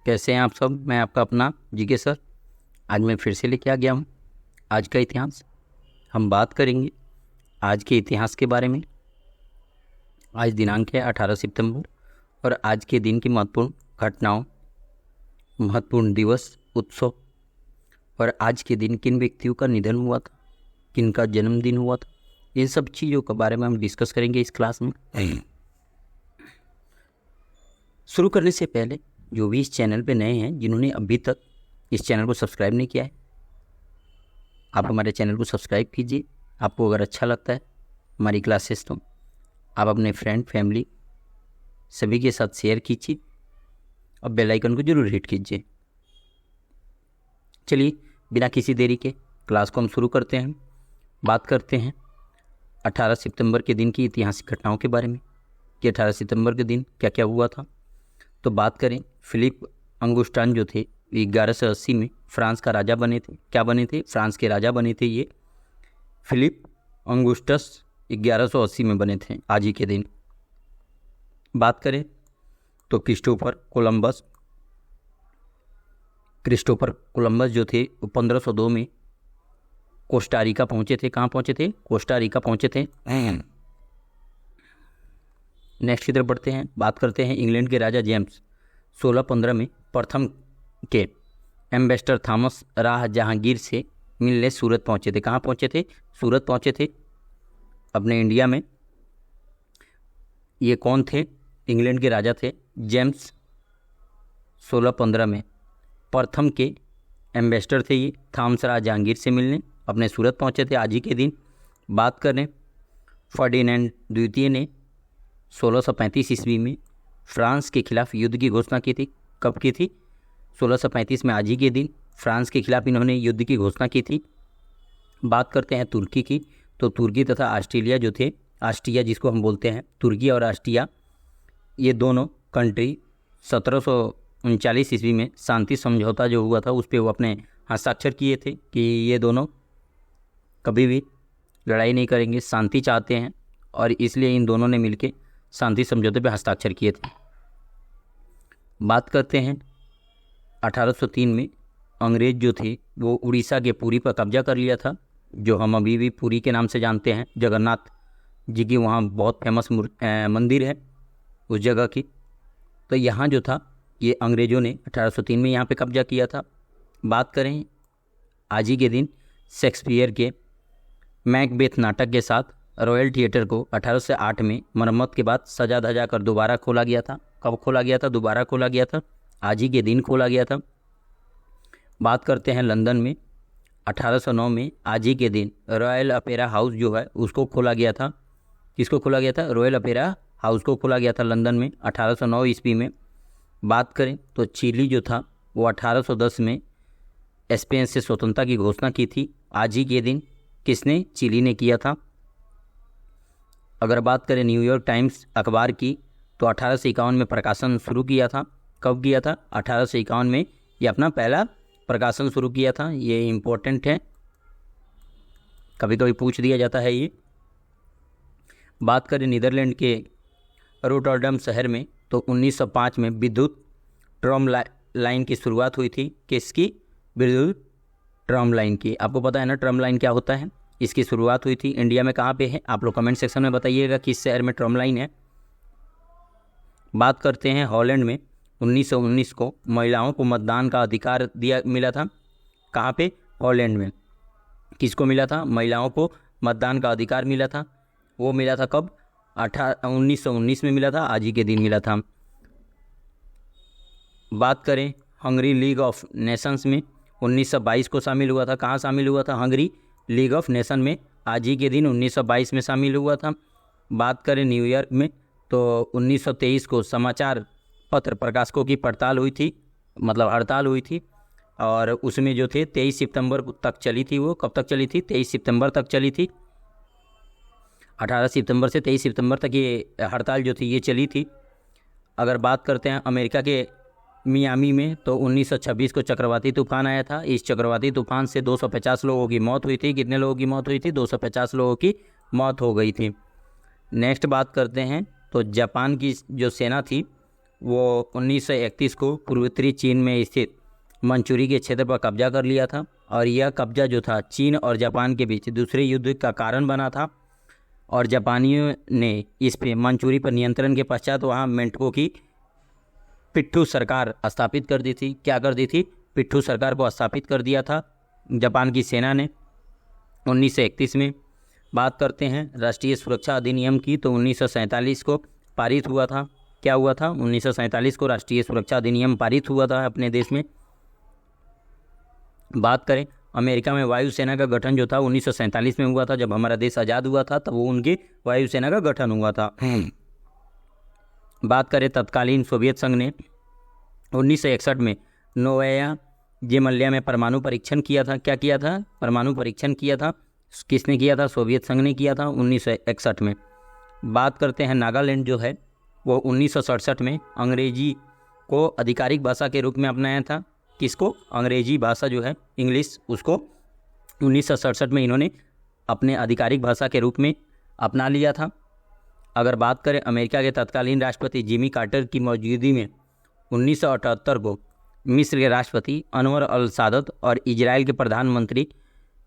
कैसे हैं आप सब। मैं आपका अपना जीके सर। आज मैं फिर से लेके आ गया हूँ आज का इतिहास। हम बात करेंगे आज के इतिहास के बारे में। आज दिनांक है 18 सितंबर और आज के दिन की महत्वपूर्ण घटनाओं, महत्वपूर्ण दिवस, उत्सव और आज के दिन किन व्यक्तियों का निधन हुआ था, किन का जन्मदिन हुआ था, इन सब चीज़ों के बारे में हम डिस्कस करेंगे इस क्लास में। शुरू करने से पहले जो भी इस चैनल पे नए हैं, जिन्होंने अभी तक इस चैनल को सब्सक्राइब नहीं किया है, आप हमारे चैनल को सब्सक्राइब कीजिए। आपको अगर अच्छा लगता है हमारी क्लासेस तो आप अपने फ्रेंड, फैमिली सभी के साथ शेयर कीजिए और बेल आइकन को जरूर हिट कीजिए। चलिए बिना किसी देरी के क्लास को हम शुरू करते हैं। बात करते हैं 18 सितंबर के दिन की ऐतिहासिक घटनाओं के बारे में कि 18 सितंबर के दिन क्या क्या हुआ था। तो बात करें, फिलिप अंगुस्टान जो थे 1180 में फ्रांस का राजा बने थे। क्या बने थे? फ्रांस के राजा बने थे ये फिलिप अंगुस्टस 1180 में बने थे आज ही के दिन। बात करें तो क्रिस्टोफर कोलंबस जो थे वो 1502 में कोस्टारिका पहुंचे थे। कहाँ पहुंचे थे? कोस्टारिका पहुंचे थे। नेक्स्ट की तरफ बढ़ते हैं। बात करते हैं इंग्लैंड के राजा जेम्स 1615 में प्रथम के एम्बेसडर थॉमस राह जहांगीर से मिलने सूरत पहुंचे थे। कहाँ पहुंचे थे? सूरत पहुंचे थे अपने इंडिया में। ये कौन थे? इंग्लैंड के राजा थे जेम्स। 1615 में प्रथम के एम्बेसडर थे ये, थॉमस राह जहांगीर से मिलने अपने सूरत पहुंचे थे आज ही के दिन। बात करें, फर्डिनेंड द्वितीय ने 1635 ईस्वी में फ्रांस के खिलाफ युद्ध की घोषणा की थी। कब की थी? 1635 में आज ही के दिन फ्रांस के खिलाफ इन्होंने युद्ध की घोषणा की थी। बात करते हैं तुर्की की, तो तुर्की तथा ऑस्ट्रेलिया जो थे, ऑस्ट्रिया जिसको हम बोलते हैं, तुर्की और ऑस्ट्रिया, ये दोनों कंट्री 1739 ईस्वी में शांति समझौता जो हुआ था उस पर वो अपने हस्ताक्षर किए थे कि ये दोनों कभी भी लड़ाई नहीं करेंगे, शांति चाहते हैं, और इसलिए इन दोनों ने मिलकर शांति समझौते पर हस्ताक्षर किए थे। बात करते हैं 1803 में अंग्रेज जो थे वो उड़ीसा के पुरी पर कब्जा कर लिया था, जो हम अभी भी पुरी के नाम से जानते हैं। जगन्नाथ जी की वहाँ बहुत फेमस मंदिर है उस जगह की। तो यहाँ जो था ये अंग्रेज़ों ने 1803 में यहाँ पे कब्जा किया था। बात करें आज ही के दिन शेक्सपियर के मैकबेथ नाटक के साथ रॉयल थिएटर को 1808 में मरम्मत के बाद सजा धजा कर दोबारा खोला गया था। कब खोला गया था? दोबारा खोला गया था, आज ही के दिन खोला गया था। बात करते हैं लंदन में 1809 में आज ही के दिन रॉयल अपेरा हाउस जो है उसको खोला गया था। किसको खोला गया था? रॉयल अपेरा हाउस को खोला गया था लंदन में 1809 ईस्वी में। बात करें तो चिली जो था वो 1810 में स्पेन से स्वतंत्रता की घोषणा की थी। आज ही के दिन किसने? चिली ने किया था। अगर बात करें न्यूयॉर्क टाइम्स अखबार की, तो 1851 में प्रकाशन शुरू किया था। कब किया था? 1851 में ये अपना पहला प्रकाशन शुरू किया था। ये इम्पोर्टेंट है, कभी कभी पूछ दिया जाता है ये। बात करें नीदरलैंड के रोटरडम शहर में, तो 1905 में विद्युत ट्राम लाइन की शुरुआत हुई थी। किसकी? विद्युत ट्राम लाइन की। आपको पता है ना ट्राम लाइन क्या होता है? इसकी शुरुआत हुई थी इंडिया में। कहाँ पे है? आप लोग कमेंट सेक्शन में बताइएगा किस शहर में ट्राम लाइन है। बात करते हैं हॉलैंड में 1919 को महिलाओं को मतदान का अधिकार मिला था। कहाँ पे? हॉलैंड में। किसको मिला था? महिलाओं को मतदान का अधिकार मिला था। वो मिला था कब? 1919 में मिला था, आज ही के दिन मिला था। बात करें हंगरी लीग ऑफ नेशंस में 1922 को शामिल हुआ था। कहाँ शामिल हुआ था? हंगरी लीग ऑफ नेशन में आज ही के दिन 1922 में शामिल हुआ था। बात करें न्यूयॉर्क में, तो 1923 को समाचार पत्र प्रकाशकों की हड़ताल हुई थी, और उसमें जो थे 23 सितंबर तक चली थी। वो कब तक चली थी? 23 सितंबर तक चली थी। 18 सितंबर से 23 सितंबर तक ये हड़ताल जो थी ये चली थी। अगर बात करते हैं अमेरिका के मियामी में, तो 1926 को चक्रवाती तूफान आया था। इस चक्रवाती तूफान से 250 लोगों की मौत हुई थी। कितने लोगों की मौत हुई थी? 250 लोगों की मौत हो गई थी। नेक्स्ट बात करते हैं तो जापान की जो सेना थी वो 1931 को पूर्वोत्तरी चीन में स्थित मंचूरी के क्षेत्र पर कब्जा कर लिया था और यह कब्जा जो था चीन और जापान के बीच दूसरे युद्ध का कारण बना था और जापानियों ने इस पे मंचूरी पर नियंत्रण के पश्चात वहाँ मेंटको की पिट्ठू सरकार स्थापित कर दी थी। क्या कर दी थी? पिट्ठू सरकार को स्थापित कर दिया था जापान की सेना ने 1931 में। बात करते हैं राष्ट्रीय सुरक्षा अधिनियम की, तो 1947 को पारित हुआ था। क्या हुआ था? 1947 को राष्ट्रीय सुरक्षा अधिनियम पारित हुआ था अपने देश में। बात करें अमेरिका में वायुसेना का गठन जो था 1947 में हुआ था, जब हमारा देश आज़ाद हुआ था तब वो उनकी वायुसेना का गठन हुआ था। बात करें तत्कालीन सोवियत संघ ने 1961 में नोवाया जेमल्या में परमाणु परीक्षण किया था। क्या किया था? परमाणु परीक्षण किया था। किसने किया था? सोवियत संघ ने किया था 1961 में। बात करते हैं नागालैंड जो है वो 1967 में अंग्रेजी को आधिकारिक भाषा के रूप में अपनाया था। किसको? अंग्रेजी भाषा जो है इंग्लिश, उसको 1967 में इन्होंने अपने आधिकारिक भाषा के रूप में अपना लिया था। अगर बात करें अमेरिका के तत्कालीन राष्ट्रपति जिमी कार्टर की मौजूदगी में 1978 को मिस्र के राष्ट्रपति अनवर अल सादत और इजराइल के प्रधानमंत्री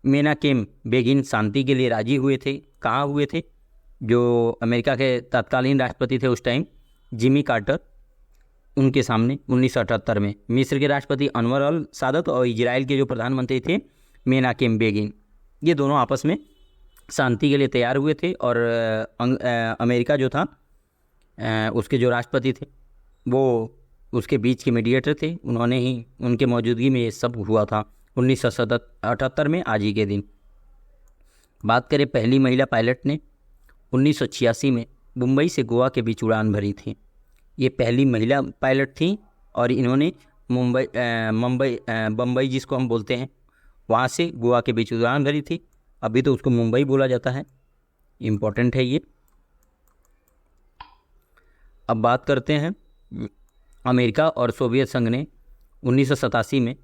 मेनाकेम बेगिन शांति के लिए राजी हुए थे। कहाँ हुए थे? जो अमेरिका के तत्कालीन राष्ट्रपति थे उस टाइम जिमी कार्टर, उनके सामने 1978 में मिस्र के राष्ट्रपति अनवर अल सादत और इजराइल के जो प्रधानमंत्री थे मेनाकेम बेगिन, ये दोनों आपस में शांति के लिए तैयार हुए थे। और अमेरिका जो था उसके जो राष्ट्रपति थे वो उसके बीच के मीडिएटर थे। उन्होंने ही, उनके मौजूदगी में ये सब हुआ था 1978 में आज ही के दिन। बात करें पहली महिला पायलट ने 1986 में मुंबई से गोवा के बीच उड़ान भरी थी। ये पहली महिला पायलट थी और इन्होंने बम्बई जिसको हम बोलते हैं वहाँ से गोवा के बीच उड़ान भरी थी। अभी तो उसको मुंबई बोला जाता है, इम्पोर्टेंट है ये। अब बात करते हैं अमेरिका और सोवियत संघ ने 1987 में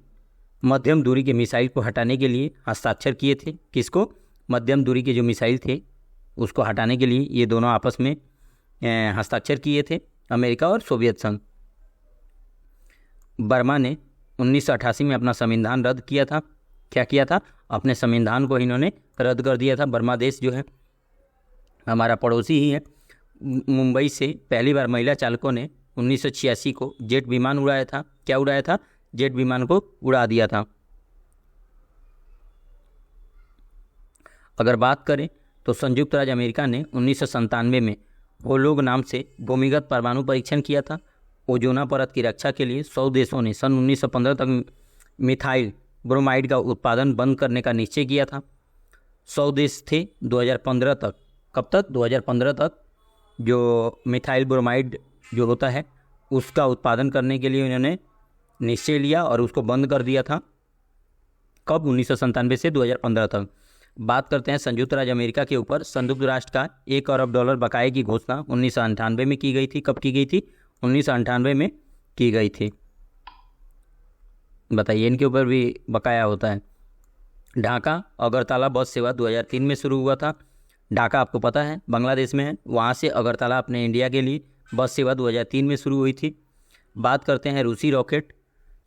मध्यम दूरी के मिसाइल को हटाने के लिए हस्ताक्षर किए थे। किसको? मध्यम दूरी के जो मिसाइल थे उसको हटाने के लिए ये दोनों आपस में हस्ताक्षर किए थे, अमेरिका और सोवियत संघ। बर्मा ने 1988 में अपना संविधान रद्द किया था। क्या किया था? अपने संविधान को इन्होंने रद्द कर दिया था। बर्मा देश जो है हमारा पड़ोसी ही है। मुंबई से पहली बार महिला चालकों ने 1986 को जेट विमान उड़ाया था। क्या उड़ाया था? जेट विमान को उड़ा दिया था। अगर बात करें तो संयुक्त राज्य अमेरिका ने 1997 में होलोग नाम से भूमिगत परमाणु परीक्षण किया था। ओजोना परत की रक्षा के लिए 100 देशों ने सन 1915 तक मिथाइल ब्रोमाइड का उत्पादन बंद करने का निश्चय किया था। 100 देश थे 2015 तक। कब तक? 2015 तक जो मिथाइल ब्रोमाइड जो होता है उसका उत्पादन करने के लिए उन्होंने निश्चय लिया और उसको बंद कर दिया था। कब? 1997 से 2015 तक। बात करते हैं संयुक्त राज्य अमेरिका के ऊपर संयुक्त राष्ट्र का $1 अरब बकाये की घोषणा 1998 में की गई थी। कब की गई थी? 1998 में की गई थी। बताइए, इनके ऊपर भी बकाया होता है। ढाका अगरतला बस सेवा 2003 में शुरू हुआ था। ढाका आपको पता है बांग्लादेश में है, वहाँ से अगरतला अपने इंडिया के लिए बस सेवा 2003 में शुरू हुई थी। बात करते हैं रूसी रॉकेट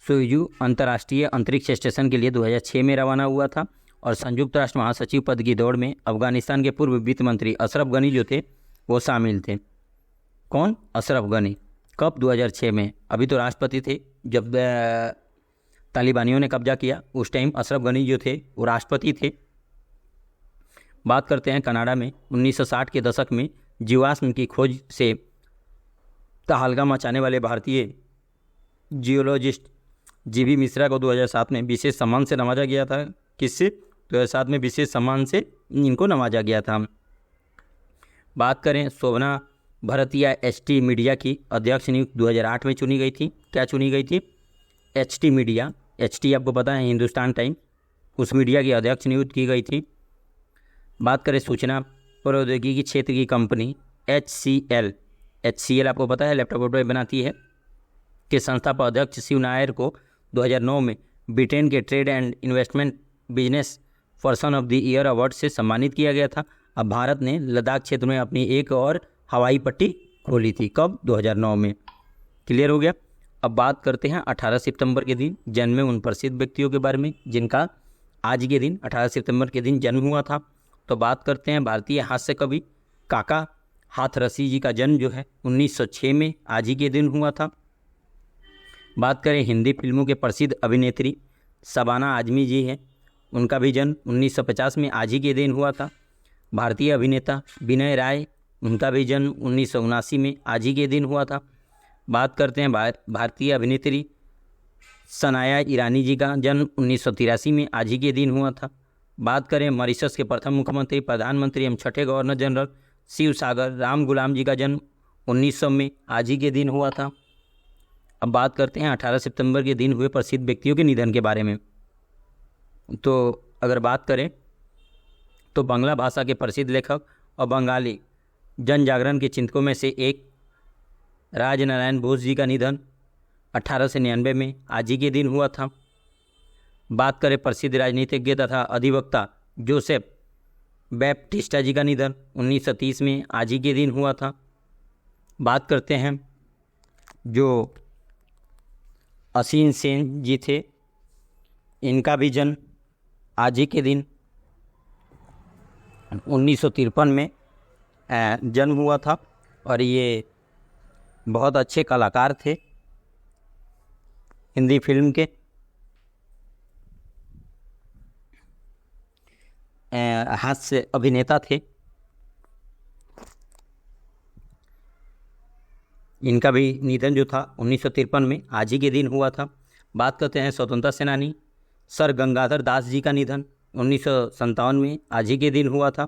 सोयूज अंतर्राष्ट्रीय अंतरिक्ष स्टेशन के लिए 2006 में रवाना हुआ था। और संयुक्त राष्ट्र महासचिव पद की दौड़ में अफगानिस्तान के पूर्व वित्त मंत्री अशरफ गनी जो थे वो शामिल थे। कौन? अशरफ गनी। कब? 2006 में। अभी तो राष्ट्रपति थे जब तालिबानियों ने कब्जा किया, उस टाइम अशरफ गनी जो थे वो राष्ट्रपति थे। बात करते हैं कनाडा में 1960 के दशक में जीवाश्म की खोज से तहलका मचाने वाले भारतीय जियोलॉजिस्ट जीवी मिश्रा को 2007 में विशेष सम्मान से नवाजा गया था। किससे? 2007 में विशेष सम्मान से इनको नवाजा गया था। बात करें शोभना भरतिया HT मीडिया की अध्यक्ष नियुक्त 2008 में चुनी गई थी। क्या चुनी गई थी? HT मीडिया, HT आपको पता है हिंदुस्तान टाइम, उस मीडिया की अध्यक्ष नियुक्त की गई थी। बात करें सूचना प्रौद्योगिकी क्षेत्र की कंपनी HCL आपको पता है लैपटॉप बनाती है, के संस्थापक अध्यक्ष शिव नायर को 2009 में ब्रिटेन के trade and investment business person of the year award से सम्मानित किया गया था। अब भारत ने लद्दाख क्षेत्र में अपनी एक और हवाई पट्टी खोली थी। कब? 2009 में। क्लियर हो गया। अब बात करते हैं 18 सितंबर के दिन जन्मे उन प्रसिद्ध व्यक्तियों के बारे में जिनका आज के दिन 18 सितंबर के दिन जन्म हुआ था। तो बात करते हैं भारतीय हास्य कवि काका हाथरसी जी का जन्म जो है 1906 में आज ही के दिन हुआ था। बात करें हिंदी फिल्मों के प्रसिद्ध अभिनेत्री शबाना आजमी जी हैं, उनका भी जन्म 1950 में आज ही के दिन हुआ था। भारतीय अभिनेता विनय राय, उनका भी जन्म 1979 में आज ही के दिन हुआ था। बात करते हैं भारतीय अभिनेत्री सनाया ईरानी जी का जन्म 1983 में आज ही के दिन हुआ था। बात करें मॉरिशस के प्रथम मुख्यमंत्री, प्रधानमंत्री एवं छठे गवर्नर जनरल शिव सागर राम गुलाम जी का जन्म 1900 में आज ही के दिन हुआ था। अब बात करते हैं 18 सितंबर के दिन हुए प्रसिद्ध व्यक्तियों के निधन के बारे में। तो अगर बात करें तो बांग्ला भाषा के प्रसिद्ध लेखक और बंगाली जन जागरण के चिंतकों में से एक राजनारायण बोस जी का निधन 1899 में आज ही के दिन हुआ था। बात करें प्रसिद्ध राजनीतिज्ञ तथा अधिवक्ता जोसेफ बैप्टिस्टा जी का निधन 1930 में आज ही के दिन हुआ था। बात करते हैं जो असीम सेन जी थे, इनका भी जन्म आज ही के दिन 1953 में जन्म हुआ था और ये बहुत अच्छे कलाकार थे, हिंदी फिल्म के हास्य अभिनेता थे। इनका भी निधन जो था 1953 में आज ही के दिन हुआ था। बात करते हैं स्वतंत्रता सेनानी सर गंगाधर दास जी का निधन 1957 में आज ही के दिन हुआ था।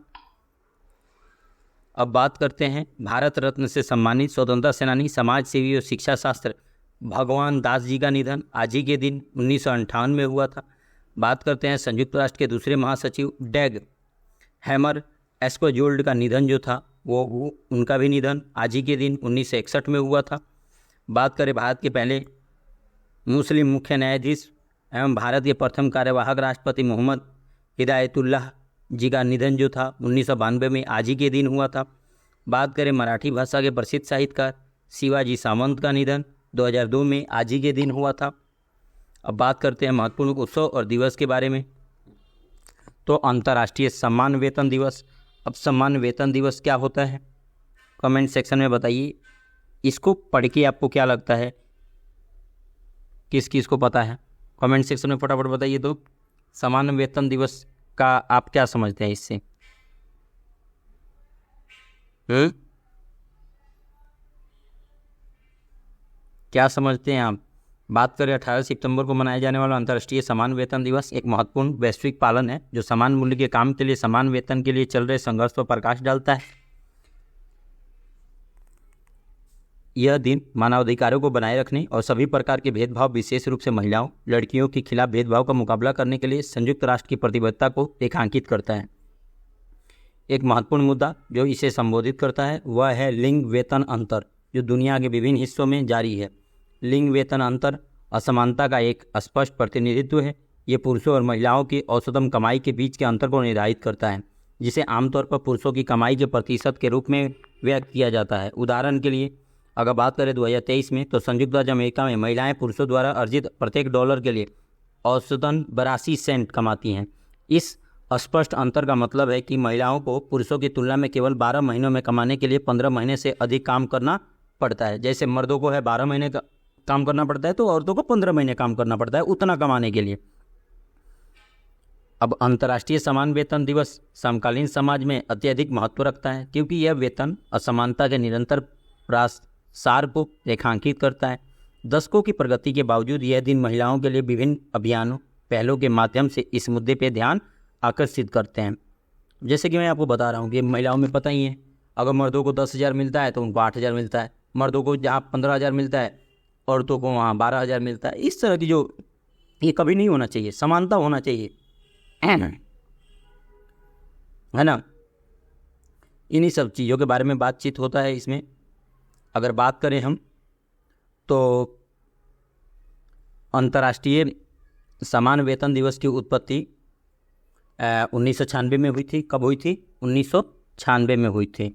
अब बात करते हैं भारत रत्न से सम्मानित स्वतंत्रता सेनानी समाज सेवी और शिक्षा शास्त्र भगवान दास जी का निधन आज ही के दिन 1958 में हुआ था। बात करते हैं संयुक्त राष्ट्र के दूसरे महासचिव डैग हैमर एस्क्वाजोल्ड का निधन जो था वो उनका भी निधन आज ही के दिन 1961 में हुआ था। बात करें भारत के पहले मुस्लिम मुख्य न्यायाधीश एवं भारत के प्रथम कार्यवाहक राष्ट्रपति मोहम्मद हिदायतुल्लाह जी का निधन जो था 1992 में आज ही के दिन हुआ था। बात करें मराठी भाषा के प्रसिद्ध साहित्यकार शिवाजी सावंत का निधन 2002 में आज ही के दिन हुआ था। अब बात करते हैं महत्वपूर्ण उत्सव और दिवस के बारे में। तो अंतर्राष्ट्रीय सम्मान वेतन दिवस। अब सम्मान वेतन दिवस क्या होता है कमेंट सेक्शन में बताइए। इसको पढ़ के आपको क्या लगता है, किस किस को पता है कमेंट सेक्शन में फटाफट बताइए। तो सम्मान वेतन दिवस का आप क्या समझते हैं इससे? क्या समझते हैं आप? बात करें 18 सितंबर को मनाया जाने वाला अंतर्राष्ट्रीय समान वेतन दिवस एक महत्वपूर्ण वैश्विक पालन है जो समान मूल्य के काम के लिए समान वेतन के लिए चल रहे संघर्ष पर प्रकाश डालता है। यह दिन मानवाधिकारों को बनाए रखने और सभी प्रकार के भेदभाव विशेष रूप से महिलाओं लड़कियों के खिलाफ भेदभाव का मुकाबला करने के लिए संयुक्त राष्ट्र की प्रतिबद्धता को रेखांकित करता है। एक महत्वपूर्ण मुद्दा जो इसे संबोधित करता है वह है लिंग वेतन अंतर जो दुनिया के विभिन्न हिस्सों में जारी है। लिंग वेतन अंतर असमानता का एक स्पष्ट प्रतिनिधित्व है। ये पुरुषों और महिलाओं की औसतन कमाई के बीच के अंतर को निर्धारित करता है जिसे आमतौर पर पुरुषों की कमाई के प्रतिशत के रूप में व्यक्त किया जाता है। उदाहरण के लिए अगर बात करें 2023 में तो संयुक्त राज्य अमेरिका में महिलाएं पुरुषों द्वारा अर्जित प्रत्येक डॉलर के लिए औसतन 82 सेंट कमाती हैं। इस स्पष्ट अंतर का मतलब है कि महिलाओं को पुरुषों की तुलना में केवल 12 महीनों में कमाने के लिए 15 महीने से अधिक काम करना पड़ता है। जैसे मर्दों को है 12 महीने का काम करना पड़ता है तो औरतों को 15 महीने काम करना पड़ता है उतना कमाने के लिए। अब अंतर्राष्ट्रीय समान वेतन दिवस समकालीन समाज में अत्यधिक महत्व रखता है क्योंकि यह वेतन असमानता के निरंतर प्रसार को रेखांकित करता है। दशकों की प्रगति के बावजूद यह दिन महिलाओं के लिए विभिन्न अभियानों पहलों के माध्यम से इस मुद्दे पर ध्यान आकर्षित करते हैं। जैसे कि मैं आपको बता रहा हूँ कि महिलाओं में पता ही है अगर मर्दों को 10,000 मिलता है तो उनको 8,000 मिलता है, मर्दों को जहाँ 15,000 मिलता है औरतों को वहाँ 12,000 मिलता है। इस तरह की जो ये कभी नहीं होना चाहिए, समानता होना चाहिए, है ना। इन्हीं सब चीज़ों के बारे में बातचीत होता है इसमें। अगर बात करें हम तो अंतर्राष्ट्रीय समान वेतन दिवस की उत्पत्ति 1996 में हुई थी। कब हुई थी? 1996 में हुई थी,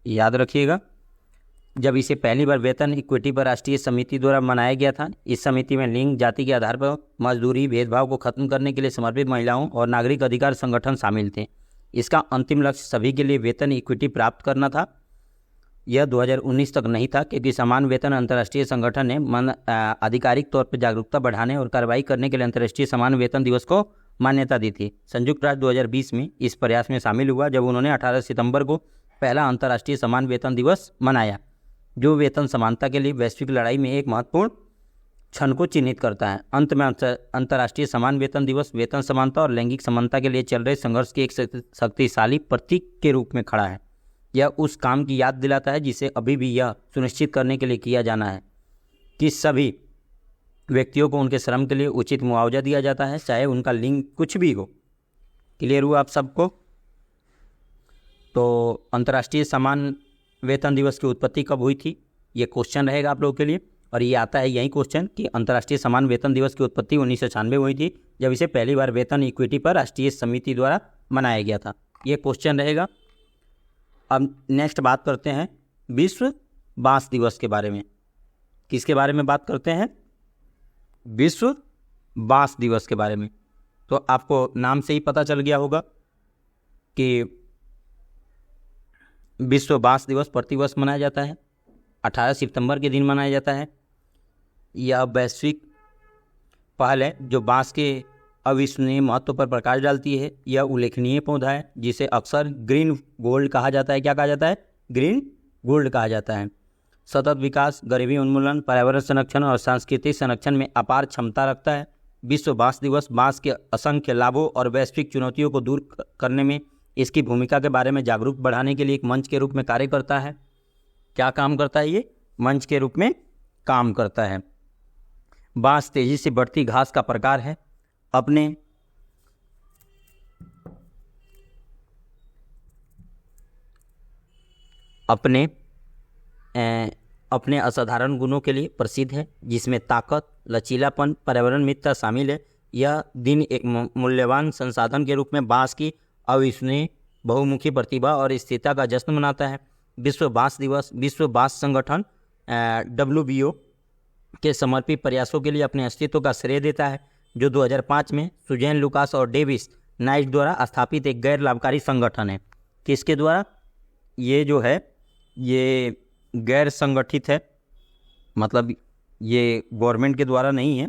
याद रखिएगा। जब इसे पहली बार वेतन इक्विटी पर राष्ट्रीय समिति द्वारा मनाया गया था। इस समिति में लिंग, जाति के आधार पर मजदूरी भेदभाव को खत्म करने के लिए समर्पित महिलाओं और नागरिक अधिकार संगठन शामिल थे। इसका अंतिम लक्ष्य सभी के लिए वेतन इक्विटी प्राप्त करना था। यह 2019 तक नहीं था, क्योंकि समान वेतन अंतर्राष्ट्रीय संगठन ने आधिकारिक तौर पर जागरूकता बढ़ाने और कार्रवाई करने के लिए अंतर्राष्ट्रीय समान वेतन दिवस को मान्यता दी थी। संयुक्त राष्ट्र 2020 में इस प्रयास में शामिल हुआ, जब उन्होंने 18 सितंबर को पहला अंतर्राष्ट्रीय समान वेतन दिवस मनाया, जो वेतन समानता के लिए वैश्विक लड़ाई में एक महत्वपूर्ण क्षण को चिन्हित करता है। अंत में अंतर्राष्ट्रीय समान वेतन दिवस वेतन समानता और लैंगिक समानता के लिए चल रहे संघर्ष के एक शक्तिशाली प्रतीक के रूप में खड़ा है। यह उस काम की याद दिलाता है जिसे अभी भी यह सुनिश्चित करने के लिए किया जाना है कि सभी व्यक्तियों को उनके श्रम के लिए उचित मुआवजा दिया जाता है, चाहे उनका लिंग कुछ भी हो। क्लियर हुआ आप सबको? तो अंतर्राष्ट्रीय समान वेतन दिवस की उत्पत्ति कब हुई थी, ये क्वेश्चन रहेगा आप लोगों के लिए। और ये आता है यही क्वेश्चन कि अंतर्राष्ट्रीय समान वेतन दिवस की उत्पत्ति 1996 हुई थी, जब इसे पहली बार वेतन इक्विटी पर राष्ट्रीय समिति द्वारा मनाया गया था। ये क्वेश्चन रहेगा। अब नेक्स्ट बात करते हैं विश्व बांस दिवस के बारे में। किसके बारे में बात करते हैं? विश्व बांस दिवस के बारे में। तो आपको नाम से ही पता चल गया होगा कि विश्व बांस दिवस प्रतिवर्ष मनाया जाता है, 18 सितंबर के दिन मनाया जाता है। यह वैश्विक पहल है जो बांस के अविस्मरणीय महत्व पर प्रकाश डालती है। यह उल्लेखनीय पौधा है जिसे अक्सर ग्रीन गोल्ड कहा जाता है। क्या कहा जाता है? ग्रीन गोल्ड कहा जाता है। सतत विकास, गरीबी उन्मूलन, पर्यावरण संरक्षण और सांस्कृतिक संरक्षण में अपार क्षमता रखता है। विश्व बांस दिवस बांस के असंख्य लाभों और वैश्विक चुनौतियों को दूर करने में इसकी भूमिका के बारे में जागरूक बढ़ाने के लिए एक मंच के रूप में कार्य करता है। क्या काम करता है? ये मंच के रूप में काम करता है। बांस तेजी से बढ़ती घास का प्रकार है। अपने असाधारण गुणों के लिए प्रसिद्ध है, जिसमें ताकत, लचीलापन, पर्यावरण मित्रता शामिल है। यह दिन एक मूल्यवान संसाधन के रूप में बांस की अविस्मरणीय बहुमुखी प्रतिभा और स्थिरता का जश्न मनाता है। विश्व बांस दिवस विश्व बांस संगठन WBO के समर्पित प्रयासों के लिए अपने अस्तित्व का श्रेय देता है, जो 2005 में सुजैन लुकास और डेविस नाइट द्वारा स्थापित एक गैर लाभकारी संगठन है। किसके द्वारा? ये जो है ये गैर संगठित है, मतलब ये गवर्नमेंट के द्वारा नहीं है,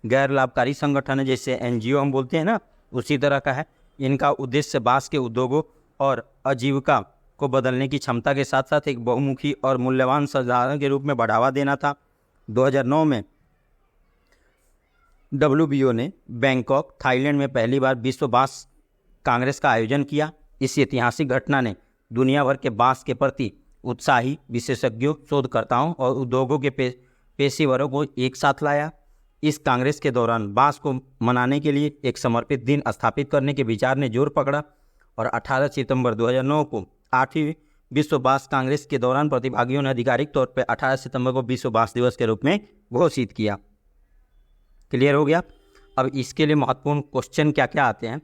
गैर लाभकारी संगठन है। जैसे NGO हम बोलते हैं ना, उसी तरह का है। इनका उद्देश्य बांस के उद्योगों और आजीविका को बदलने की क्षमता के साथ साथ एक बहुमुखी और मूल्यवान संसाधन के रूप में बढ़ावा देना था। 2009 में WBO ने बैंकॉक, थाईलैंड में पहली बार विश्व बांस कांग्रेस का आयोजन किया। इस ऐतिहासिक घटना ने दुनिया भर के बांस के प्रति उत्साही विशेषज्ञों, शोधकर्ताओं और उद्योगों के पेशेवरों को एक साथ लाया। इस कांग्रेस के दौरान बांस को मनाने के लिए एक समर्पित दिन स्थापित करने के विचार ने जोर पकड़ा और 18 सितंबर 2009 को 8वीं विश्व बांस कांग्रेस के दौरान प्रतिभागियों ने आधिकारिक तौर पर 18 सितंबर को विश्व बांस दिवस के रूप में घोषित किया। क्लियर हो गया? अब इसके लिए महत्वपूर्ण क्वेश्चन क्या क्या आते हैं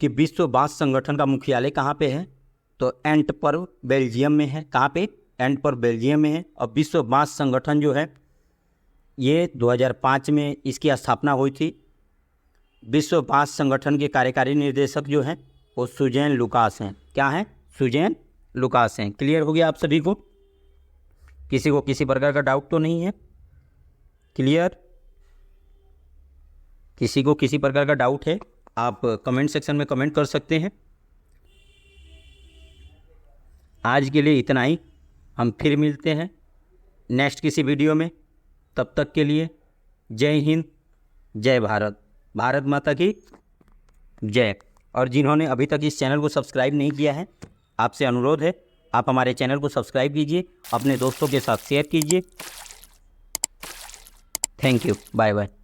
कि विश्व बांस संगठन का मुख्यालय कहाँ पे है? तो एंटवर्प, बेल्जियम में है। कहाँ पे? एंटवर्प, बेल्जियम में है। और विश्व बांस संगठन जो है ये 2005 में इसकी स्थापना हुई थी। विश्व बांस संगठन के कार्यकारी निर्देशक जो हैं वो सुजैन लुकास हैं। क्या हैं? सुजैन लुकास हैं। क्लियर हो गया आप सभी को? किसी को किसी प्रकार का डाउट तो नहीं है? क्लियर? किसी को किसी प्रकार का डाउट है आप कमेंट सेक्शन में कमेंट कर सकते हैं। आज के लिए इतना ही। हम फिर मिलते हैं नेक्स्ट किसी वीडियो में। तब तक के लिए जय हिंद, जय भारत, भारत माता की जय। और जिन्होंने अभी तक इस चैनल को सब्सक्राइब नहीं किया है, आपसे अनुरोध है आप हमारे चैनल को सब्सक्राइब कीजिए, अपने दोस्तों के साथ शेयर कीजिए। Thank you, bye bye.